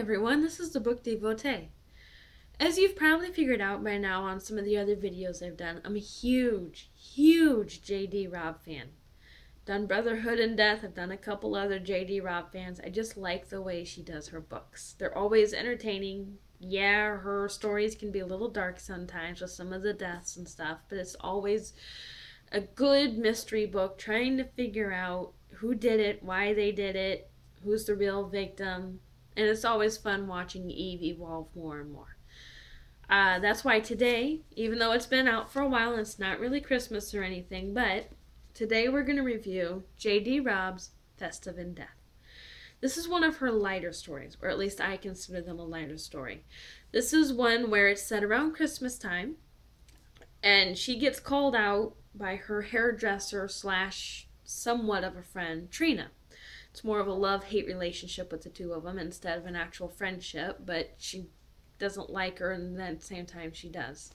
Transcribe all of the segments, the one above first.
everyone, this is the Book Devotee. As you've probably figured out by now on some of the other videos I've done, I'm a huge J.D.Robb fan. Done Brotherhood and Death, I've done a couple other J.D.Robb fans. I just like the way she does her books. They're always entertaining. Yeah, her stories can be a little dark sometimes with some of the deaths and stuff, but it's always a good mystery book trying to figure out who did it, why they did it, who's the real victim, and it's always fun watching Eve evolve more and more. That's why today, even though it's been out for a while and it's not really Christmas or anything, but today we're going to review J.D.Robb's Festive in Death. This is one of her lighter stories, or at least I consider them a lighter story. This is one where it's set around Christmas time, and she gets called out by her hairdresser slash somewhat of a friend, Trina. It's more of a love-hate relationship with the two of them instead of an actual friendship, but she doesn't like her, and then at the same time she does.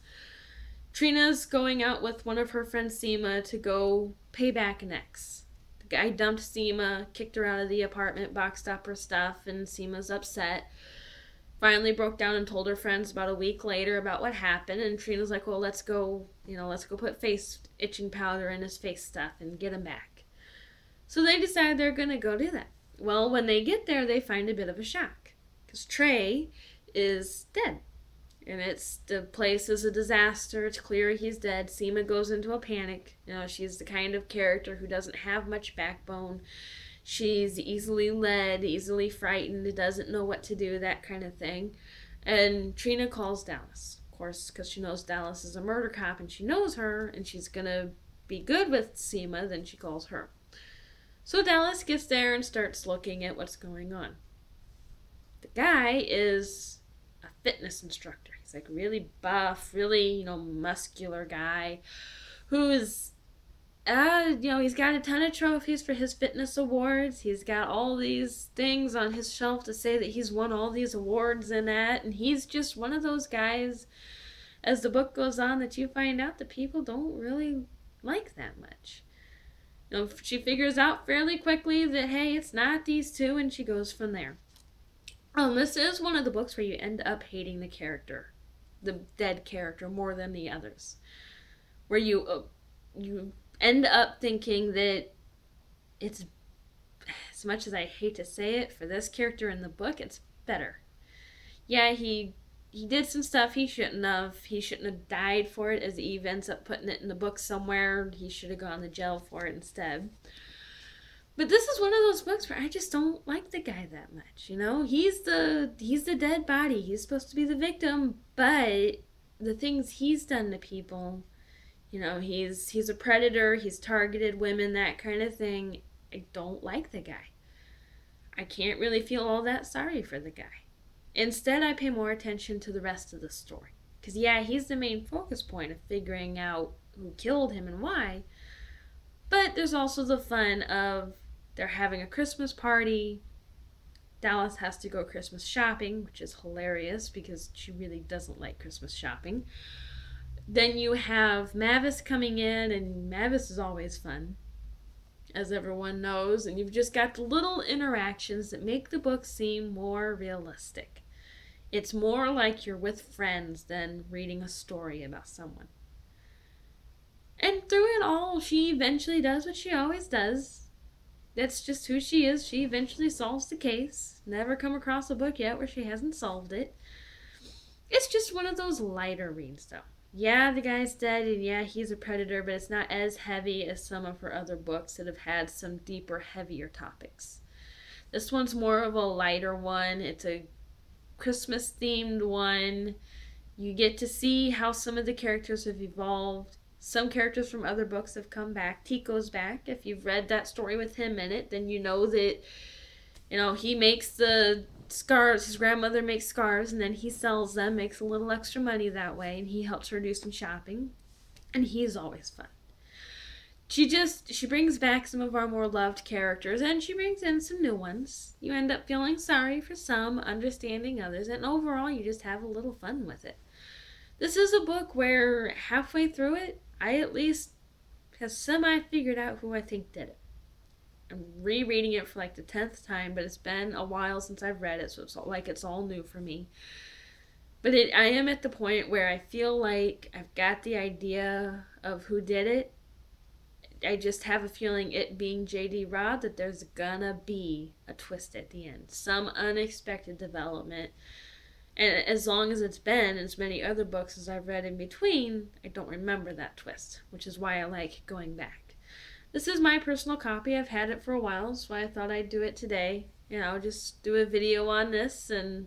Trina's going out with one of her friends, Seema, to go pay back an ex. The guy dumped Seema, kicked her out of the apartment, boxed up her stuff, and Seema's upset. Finally broke down and told her friends about a week later about what happened, and Trina's like, well, let's go put face itching powder in his face stuff and get him back. So they decide they're going to go do that. Well, when they get there, they find a bit of a shock, because Trey is dead. And the place is a disaster. It's clear he's dead. Seema goes into a panic. She's the kind of character who doesn't have much backbone. She's easily led, easily frightened, doesn't know what to do, that kind of thing. And Trina calls Dallas, of course, because she knows Dallas is a murder cop and she knows her and she's going to be good with Seema, then she calls her. So Dallas gets there and starts looking at what's going on. The guy is a fitness instructor. He's like really buff, really, muscular guy who's, he's got a ton of trophies for his fitness awards. He's got all these things on his shelf to say that he's won all these awards and that. And he's just one of those guys, as the book goes on, that you find out that people don't really like that much. She figures out fairly quickly that, hey, it's not these two, and she goes from there. This is one of the books where you end up hating the character, the dead character, more than the others. Where you end up thinking that it's, as much as I hate to say it, for this character in the book, it's better. Yeah, he did some stuff he shouldn't have. He shouldn't have died for it, as Eve ends up putting it in the book somewhere. He should have gone to jail for it instead. But this is one of those books where I just don't like the guy that much. He's the dead body. He's supposed to be the victim, but the things he's done to people, he's a predator. He's targeted women, that kind of thing. I don't like the guy. I can't really feel all that sorry for the guy. Instead, I pay more attention to the rest of the story. Because, yeah, he's the main focus point of figuring out who killed him and why. But there's also the fun of they're having a Christmas party. Dallas has to go Christmas shopping, which is hilarious because she really doesn't like Christmas shopping. Then you have Mavis coming in, and Mavis is always fun, as everyone knows. And you've just got the little interactions that make the book seem more realistic. It's more like you're with friends than reading a story about someone. And through it all, she eventually does what she always does. That's just who she is. She eventually solves the case. Never come across a book yet where she hasn't solved it. It's just one of those lighter reads, though. Yeah, the guy's dead, and yeah, he's a predator, but it's not as heavy as some of her other books that have had some deeper, heavier topics. This one's more of a lighter one. It's a Christmas-themed one. You get to see how some of the characters have evolved. Some characters from other books have come back. Tico's back. If you've read that story with him in it, then you know that, he makes the scarves. His grandmother makes scarves, and then he sells them, makes a little extra money that way, and he helps her do some shopping. And he's always fun. She brings back some of our more loved characters, and she brings in some new ones. You end up feeling sorry for some, understanding others, and overall you just have a little fun with it. This is a book where halfway through it, I at least have semi-figured out who I think did it. I'm rereading it for like the 10th time, but it's been a while since I've read it, so it's all new for me. But I am at the point where I feel like I've got the idea of who did it. I just have a feeling, it being J.D.Robb, that there's gonna be a twist at the end, some unexpected development. And as long as it's been as many other books as I've read in between, I don't remember that twist, which is why I like going back. This is my personal copy. I've had it for a while, so I thought I'd do it today. Just do a video on this and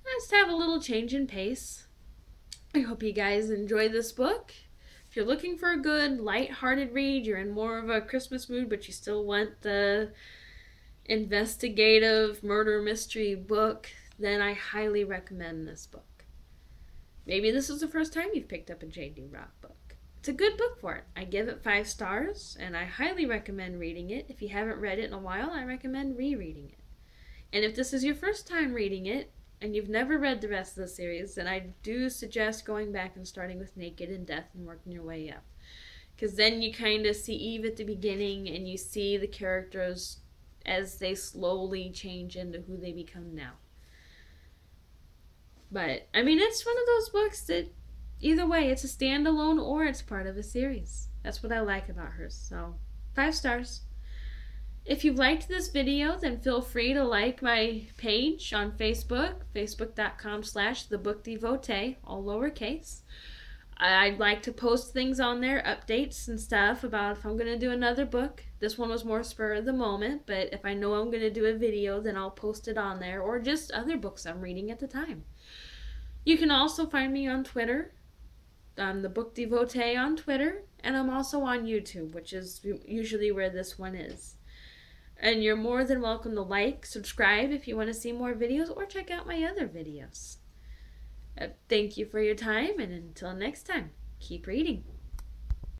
just have a little change in pace. I hope you guys enjoy this book. If you're looking for a good, light-hearted read, you're in more of a Christmas mood, but you still want the investigative murder mystery book, then I highly recommend this book. Maybe this is the first time you've picked up a J.D.Robb book. It's a good book for it. I give it 5 stars, and I highly recommend reading it. If you haven't read it in a while, I recommend rereading it. And if this is your first time reading it, and you've never read the rest of the series, then I do suggest going back and starting with Naked and Death and working your way up. Because then you kind of see Eve at the beginning, and you see the characters as they slowly change into who they become now. But, it's one of those books that, either way, it's a standalone or it's part of a series. That's what I like about her. So, 5 stars. If you've liked this video, then feel free to like my page on Facebook, facebook.com/thebookdevotee, all lowercase. I'd like to post things on there, updates and stuff about if I'm going to do another book. This one was more spur of the moment, but if I know I'm going to do a video, then I'll post it on there, or just other books I'm reading at the time. You can also find me on Twitter. I'm the Book Devotee on Twitter, and I'm also on YouTube, which is usually where this one is. And you're more than welcome to like, subscribe if you want to see more videos, or check out my other videos. Thank you for your time, and until next time, keep reading.